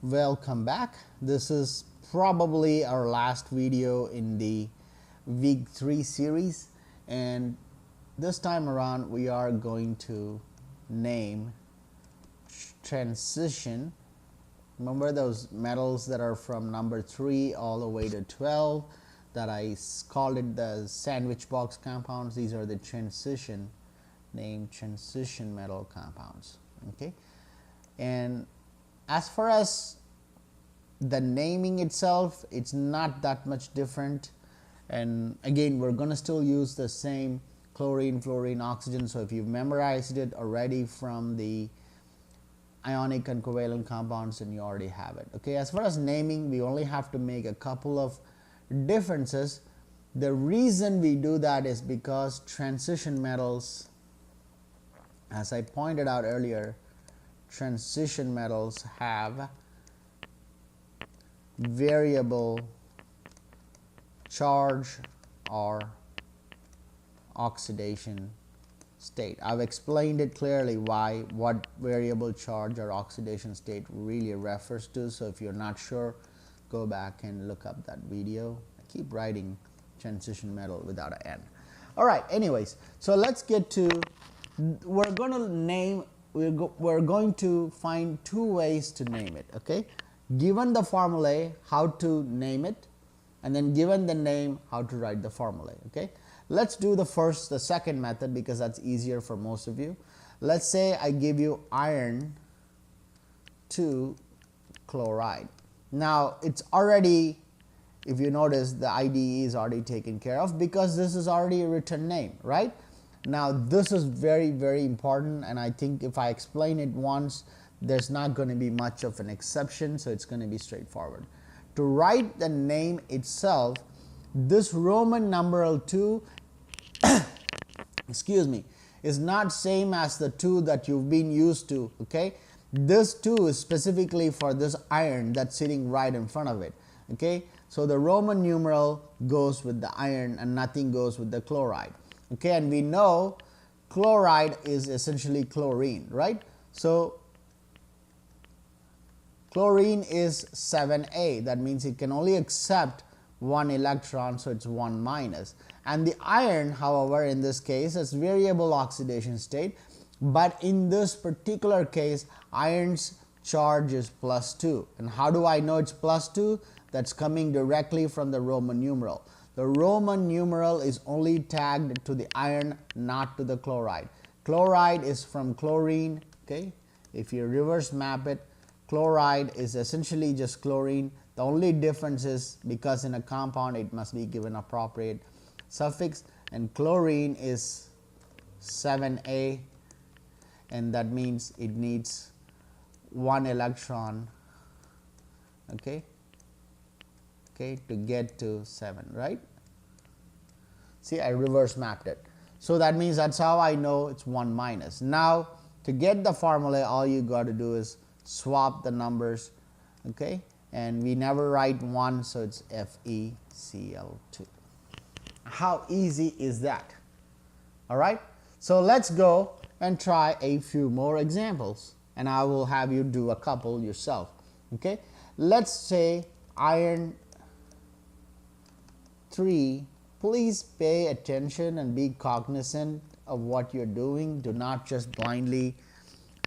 Welcome back. This is probably our last video in the week 3 series, and this time around we are going to name transition. Remember those metals that are from number 3 all the way to 12 that I called it the sandwich box compounds? These are the transition metal compounds. Okay, and as far as the naming itself, it's not that much different, and again we're going to still use the same chlorine, fluorine, oxygen. So if you've memorized it already from the ionic and covalent compounds, then you already have it. Okay, as far as naming, we only have to make a couple of differences. The reason we do that is because transition metals, as I pointed out earlier, transition metals have variable charge or oxidation state. I've explained it clearly what variable charge or oxidation state really refers to. So if you're not sure, go back and look up that video. I keep writing transition metal without an N. All right, anyways, so let's get to, we're going to name, we're going to find two ways to name it. Okay, given the formulae, how to name it, and then given the name, how to write the formulae. Okay, let's do the second method because that's easier for most of you. Let's say I give you iron 2 chloride. Now it's already, if you notice, the IDE is already taken care of because this is already a written name, right? Now this is very, very important, and I think if I explain it once, there's not going to be much of an exception, so it's going to be straightforward. To write the name itself, this Roman numeral 2 excuse me, is not same as the 2 that you've been used to. Okay, this 2 is specifically for this iron that's sitting right in front of it. Okay, so the Roman numeral goes with the iron and nothing goes with the chloride. Okay, and we know chloride is essentially chlorine, right? So chlorine is 7A. That means it can only accept 1 electron, so it's 1 minus. And the iron, however, in this case has variable oxidation state, but in this particular case iron's charge is +2. And how do I know it's +2? That's coming directly from the Roman numeral. The Roman numeral is only tagged to the iron, not to the chloride. Chloride is from chlorine. Okay, if you reverse map it, chloride is essentially just chlorine. The only difference is because in a compound it must be given appropriate suffix, and chlorine is 7A, and that means it needs 1 electron, okay, to get to 7, right? See, I reverse mapped it. So that means that's how I know it's 1 minus. Now to get the formula, all you got to do is swap the numbers, okay, and we never write 1, so it's FeCl2. How easy is that? All right, so let's go and try a few more examples, and I will have you do a couple yourself. Okay, let's say iron 3. Please pay attention and be cognizant of what you're doing. Do not just blindly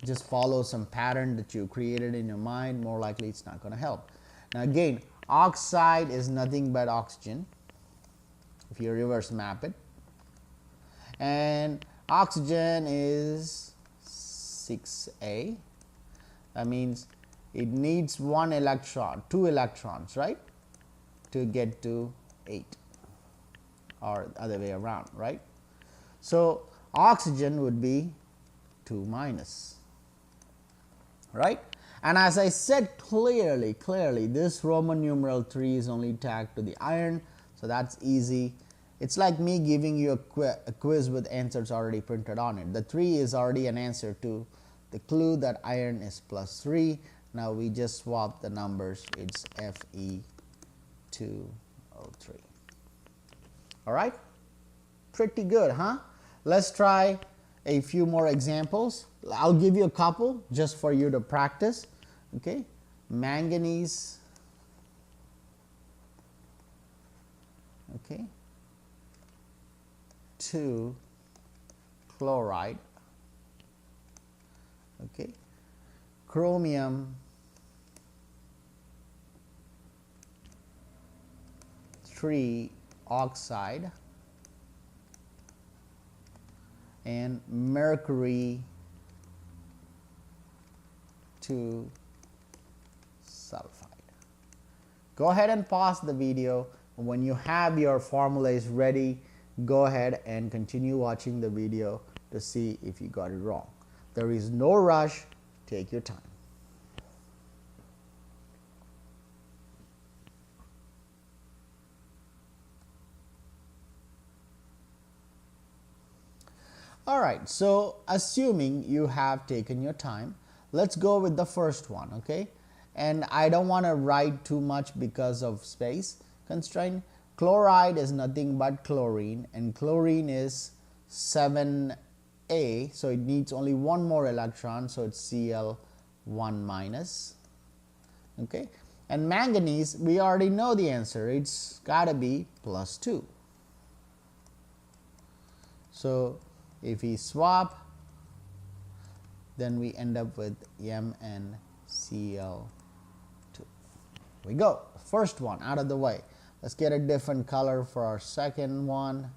just follow some pattern that you created in your mind. More likely it's not going to help. Now again, oxide is nothing but oxygen if you reverse map it, and oxygen is 6A. That means it needs 1 electron, 2 electrons, right, to get to 8, or other way around, right? So oxygen would be 2 minus, right? And as I said clearly, this Roman numeral 3 is only tagged to the iron, so that's easy. It's like me giving you a quiz with answers already printed on it. The 3 is already an answer to the clue that iron is +3. Now we just swap the numbers. It's Fe2O3. All right, pretty good, huh? Let's try a few more examples. I'll give you a couple just for you to practice. Okay, manganese, okay, 2 chloride, okay, chromium 3 oxide, and mercury 2 sulfide. Go ahead and pause the video. When you have your formulas ready, go ahead and continue watching the video to see if you got it wrong. There is no rush. Take your time. All right, so assuming you have taken your time, let's go with the first one, okay? And I don't want to write too much because of space constraint. Chloride is nothing but chlorine, and chlorine is 7A, so it needs only one more electron, so it's Cl1 minus, okay? And manganese, we already know the answer, it's got to be +2. So if we swap, then we end up with MnCl2. We go, first one out of the way. Let's get a different color for our second one.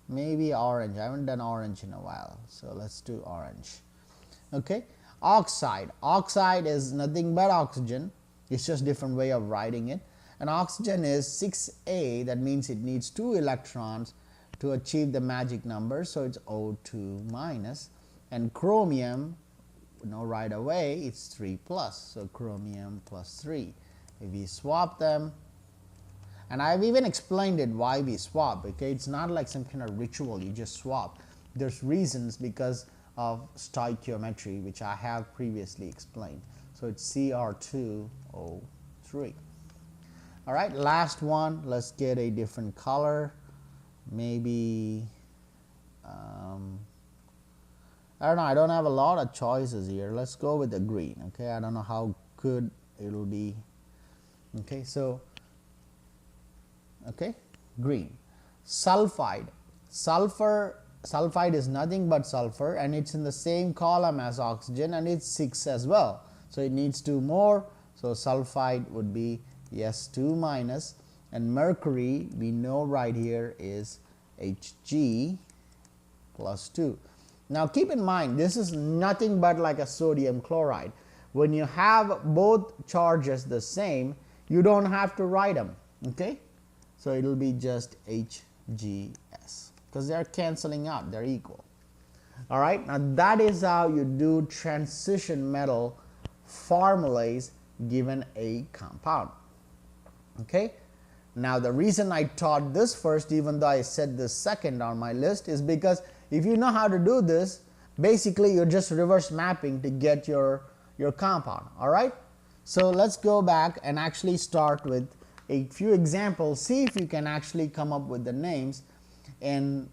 Maybe orange. I haven't done orange in a while, so let's do orange. Okay, oxide. Oxide is nothing but oxygen. It's just different way of writing it. And oxygen is 6A. That means it needs 2 electrons to achieve the magic number, so it's O2 minus. And chromium, you know right away, it's 3 plus, so chromium +3. If we swap them, and I've even explained it why we swap, okay? It's not like some kind of ritual, you just swap. There's reasons because of stoichiometry, which I have previously explained. So it's Cr2O3. All right, last one, let's get a different color. Maybe, I don't know, I don't have a lot of choices here. Let's go with the green, okay? I don't know how good it'll be. Okay, so, okay, green. Sulfide. Sulfide is nothing but sulfur, and it's in the same column as oxygen, and it's 6 as well. So it needs 2 more, so sulfide would be S2 minus, and mercury we know right here is Hg +2. Now keep in mind, this is nothing but like a sodium chloride. When you have both charges the same, you don't have to write them, okay? So it will be just HGS because they are canceling out, they're equal. All right, now that is how you do transition metal formulas given a compound, okay? Now the reason I taught this first, even though I said this second on my list, is because if you know how to do this, basically you're just reverse mapping to get your compound. All right, so let's go back and actually start with a few examples, see if you can actually come up with the names, and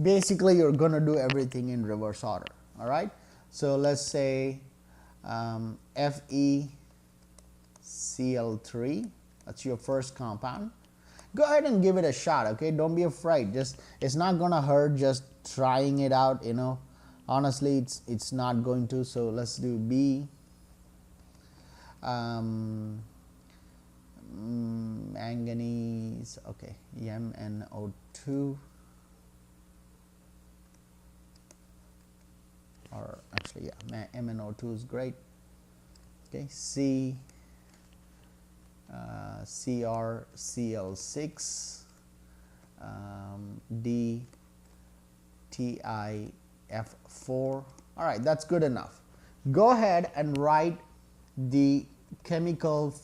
basically you're going to do everything in reverse order. All right, so let's say FeCl3, that's your first compound. Go ahead and give it a shot, okay? Don't be afraid. Just, it's not going to hurt just trying it out, you know. Honestly, it's not going to. So let's do B. Manganese, okay, MnO2, or actually, yeah, MnO2 is great. Okay, C. CrCl6, D, TiF4. All right, that's good enough. Go ahead and write the chemical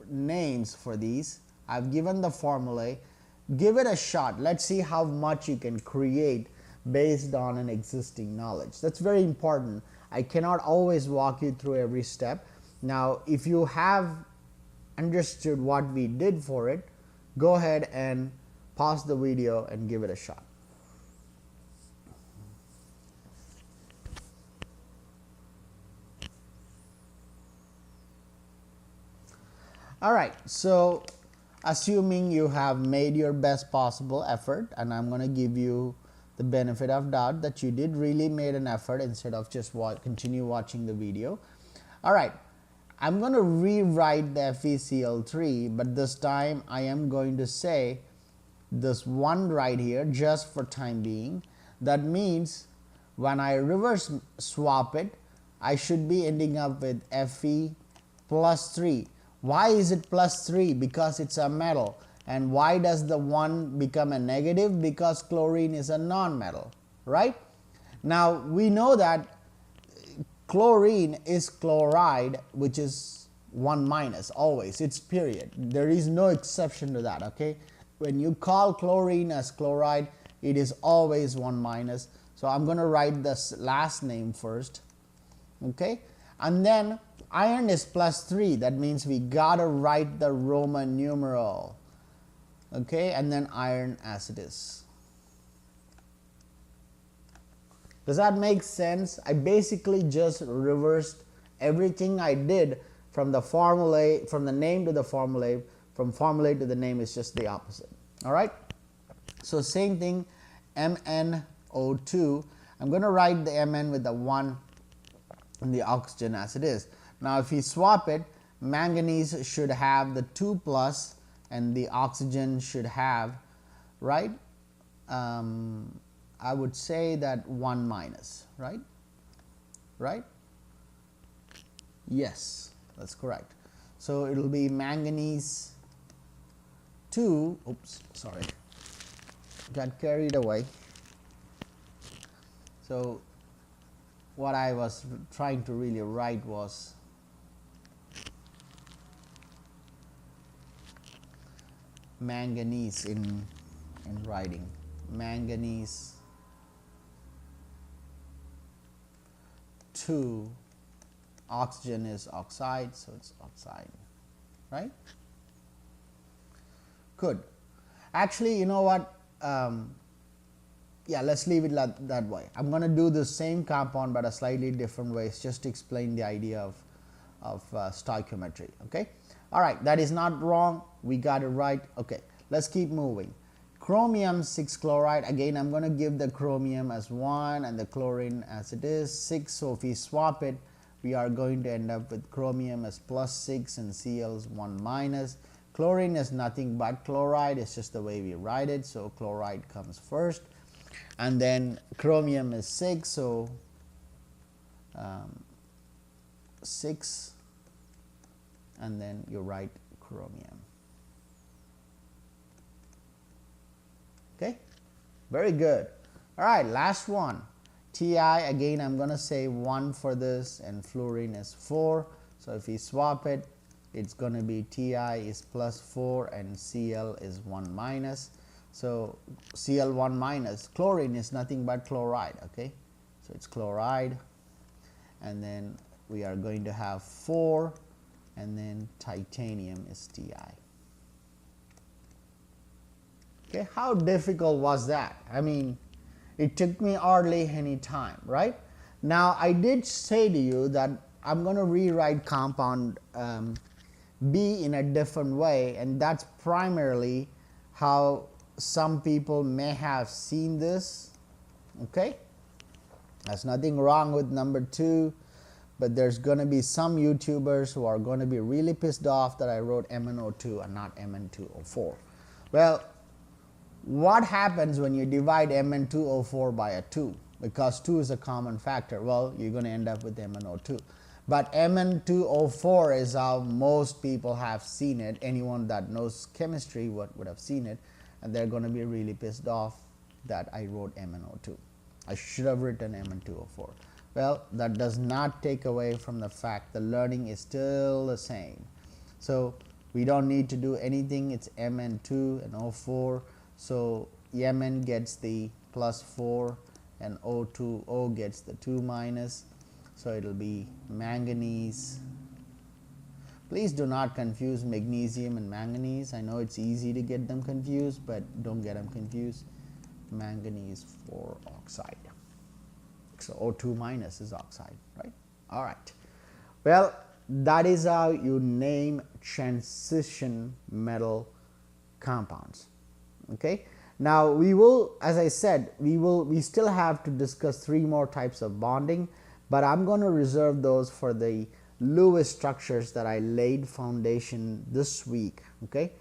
names for these. I've given the formula. Give it a shot. Let's see how much you can create based on an existing knowledge. That's very important. I cannot always walk you through every step. Now, if you have understood what we did for it, go ahead and pause the video and give it a shot. All right, so assuming you have made your best possible effort, and I'm going to give you the benefit of doubt that you did really made an effort instead of just continue watching the video. All right, I'm going to rewrite the FeCl3, but this time I am going to say this one right here just for time being. That means when I reverse swap it, I should be ending up with Fe plus 3. Why is it plus 3? Because it's a metal. And why does the 1 become a negative? Because chlorine is a non-metal, right? Now we know that chlorine is chloride, which is 1 minus always. It's period. There is no exception to that, okay? When you call chlorine as chloride, it is always 1 minus. So I'm going to write this last name first, okay? And then iron is plus 3. That means we got to write the Roman numeral, okay? And then iron as it is. Does that make sense? I basically just reversed everything I did from the formula, from the name to the formula. From formula to the name is just the opposite. All right. So same thing, MnO2. I'm going to write the Mn with the 1 and the oxygen as it is. Now if we swap it, manganese should have the 2 plus and the oxygen should have, right? I would say that 1 minus, right? Right? Yes, that's correct. So it will be manganese 2, oops, sorry, got carried away. So what I was trying to really write was manganese in writing, manganese 2, oxygen is oxide, so it's oxide, right? Good. Actually, you know what? Yeah, let's leave it that way. I'm going to do the same compound but a slightly different way, just to explain the idea of stoichiometry. Okay. All right. That is not wrong. We got it right. Okay. Let's keep moving. Chromium 6 chloride. Again, I'm going to give the chromium as 1 and the chlorine as it is 6. So if we swap it, we are going to end up with chromium as plus 6 and Cl is 1 minus. Chlorine is nothing but chloride. It's just the way we write it. So chloride comes first. And then chromium is 6. So 6. And then you write chromium. Okay. Very good. All right. Last one. Ti, again, I'm going to say 1 for this, and fluorine is 4. So if we swap it, it's going to be Ti is plus 4 and Cl is 1 minus. So Cl 1 minus, chlorine is nothing but chloride, okay? So it's chloride, and then we are going to have 4, and then titanium is Ti. Okay, how difficult was that? I mean, it took me hardly any time, right? Now I did say to you that I'm going to rewrite compound B in a different way, and that's primarily how some people may have seen this. Okay, there's nothing wrong with number 2, but there's going to be some YouTubers who are going to be really pissed off that I wrote MnO2 and not Mn2O4. Well, what happens when you divide Mn2O4 by a 2? Because 2 is a common factor. Well, you're going to end up with MnO2. But Mn2O4 is how most people have seen it. Anyone that knows chemistry would have seen it, and they're going to be really pissed off that I wrote MnO2. I should have written Mn2O4. Well, that does not take away from the fact the learning is still the same. So we don't need to do anything. It's Mn2 and O4. So Mn gets the plus 4 and O2O gets the 2 minus. So it will be manganese. Please do not confuse magnesium and manganese. I know it's easy to get them confused, but don't get them confused. Manganese 4 oxide. So O2 minus is oxide, right? All right. Well, that is how you name transition metal compounds. Okay, now we will, as I said, we still have to discuss 3 more types of bonding, but I'm going to reserve those for the Lewis structures that I laid foundation this week. Okay,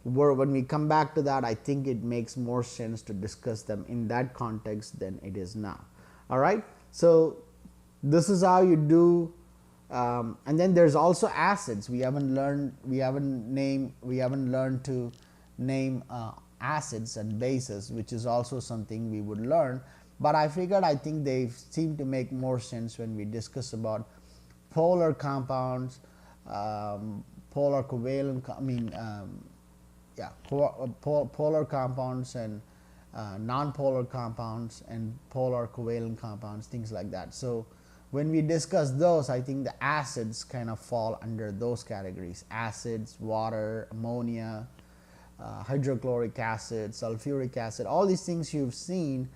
when we come back to that, I think it makes more sense to discuss them in that context than it is now. All right, so this is how you do. And then there's also acids. We haven't learned to name acids and bases, which is also something we would learn. But I figured, I think they seem to make more sense when we discuss about polar compounds, polar covalent. Polar compounds and non-polar compounds and polar covalent compounds, things like that. So when we discuss those, I think the acids kind of fall under those categories: acids, water, ammonia, hydrochloric acid, sulfuric acid. All these things you've seen,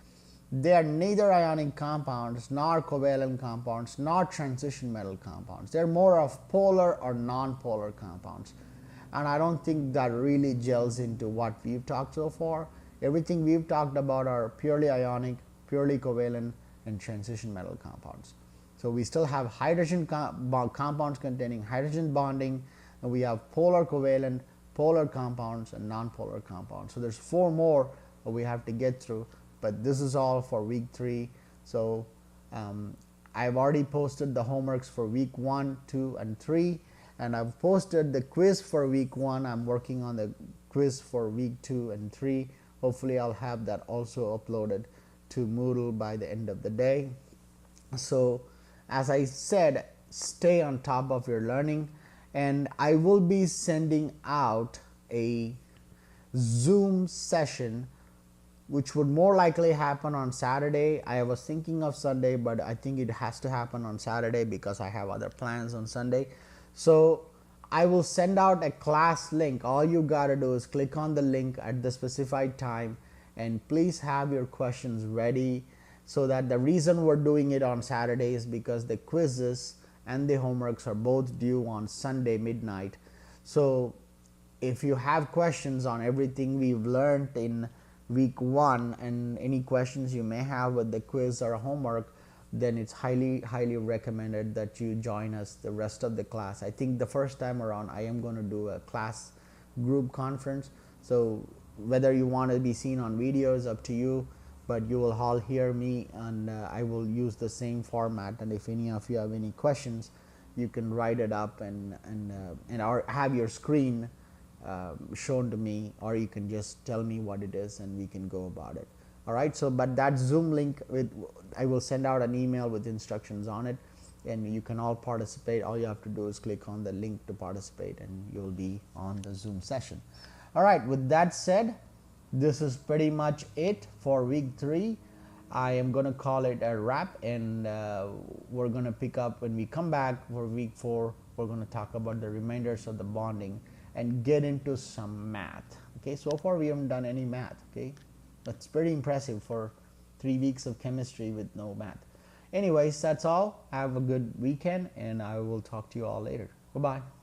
they are neither ionic compounds, nor covalent compounds, nor transition metal compounds. They're more of polar or non-polar compounds. And I don't think that really gels into what we've talked so far. Everything we've talked about are purely ionic, purely covalent, and transition metal compounds. So we still have hydrogen compounds containing hydrogen bonding, and we have polar covalent, polar compounds, and non-polar compounds. So there's 4 more that we have to get through, but this is all for week 3. So I've already posted the homeworks for week 1, 2, and 3, and I've posted the quiz for week 1. I'm working on the quiz for week 2 and 3. Hopefully I'll have that also uploaded to Moodle by the end of the day. So as I said, stay on top of your learning, and I will be sending out a Zoom session which would more likely happen on Saturday. I was thinking of Sunday, but I think it has to happen on Saturday because I have other plans on Sunday. So I will send out a class link. All you gotta do is click on the link at the specified time, and please have your questions ready, so that the reason we're doing it on Saturday is because the quizzes and the homeworks are both due on Sunday midnight. So if you have questions on everything we've learned in week 1 and any questions you may have with the quiz or homework, then it's highly recommended that you join us the rest of the class. I think the first time around I am going to do a class group conference, so whether you want to be seen on video is up to you, but you will all hear me, and I will use the same format. And if any of you have any questions, you can write it up and or have your screen shown to me, or you can just tell me what it is and we can go about it. All right, so but that Zoom link, I will send out an email with instructions on it, and you can all participate. All you have to do is click on the link to participate, and you'll be on the Zoom session. All right, with that said, this is pretty much it for week 3. I am going to call it a wrap, and we're going to pick up when we come back for week 4. We're going to talk about the remainders of the bonding and get into some math. Okay, so far we haven't done any math. Okay, that's pretty impressive for 3 weeks of chemistry with no math. Anyways, that's all. Have a good weekend, and I will talk to you all later. Bye-bye.